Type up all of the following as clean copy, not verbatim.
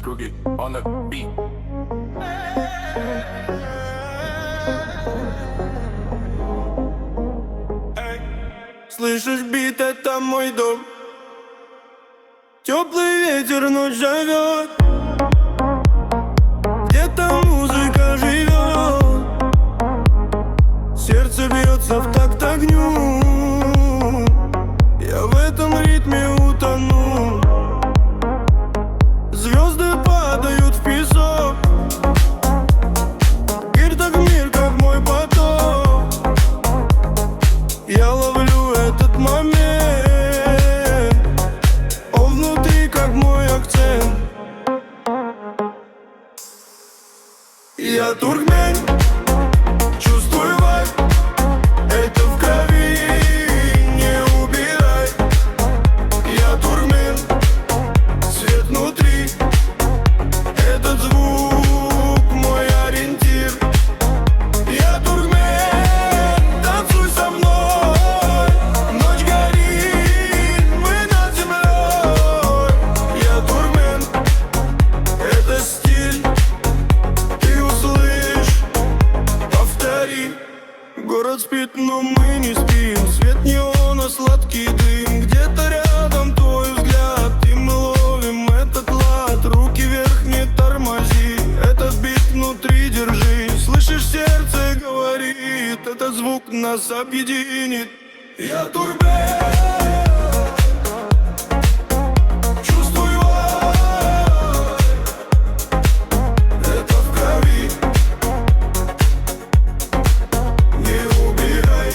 Crooked on the beat. Слышишь, бит, это мой дом. Теплый ветер ночь зовет. Где-то музыка живет. Сердце бьется в такт огню. Я в этом ритме утону. Звезды падают в песок. Мир так мир, как мой поток. Я ловлю этот момент. Он внутри, как мой акцент. Я туркмен, чувствую вайб. Это в крови, не убирай. Я туркмен, свет внутри. Этот звук мой ориентир. Я туркмен, танцуй со мной. Ночь горит, мы над землей. Я туркмен, это стиль. Ты услышь, повтори. Город спит, но мы не спим. Свет неона, сладкий дым. Где-то рядом твой взгляд, и мы ловим этот лад. Руки вверх, не тормози. Этот бит внутри держи. Слышишь, сердце говорит, этот звук нас объединит. Я турбен. Чувствую вайб. Это в крови. Не убирай.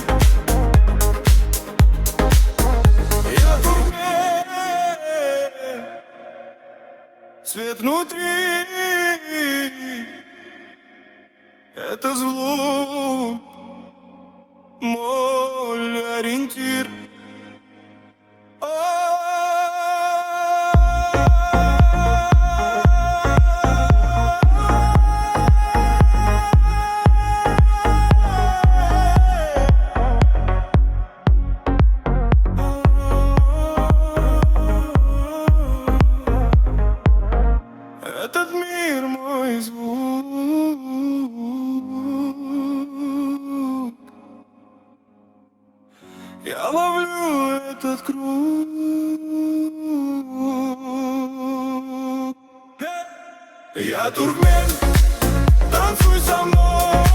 Я турбен. Свет внутри. Это звук мой ориентир. Этот мир мой звук. Я ловлю этот круг. Я туркмен, танцуй со мной.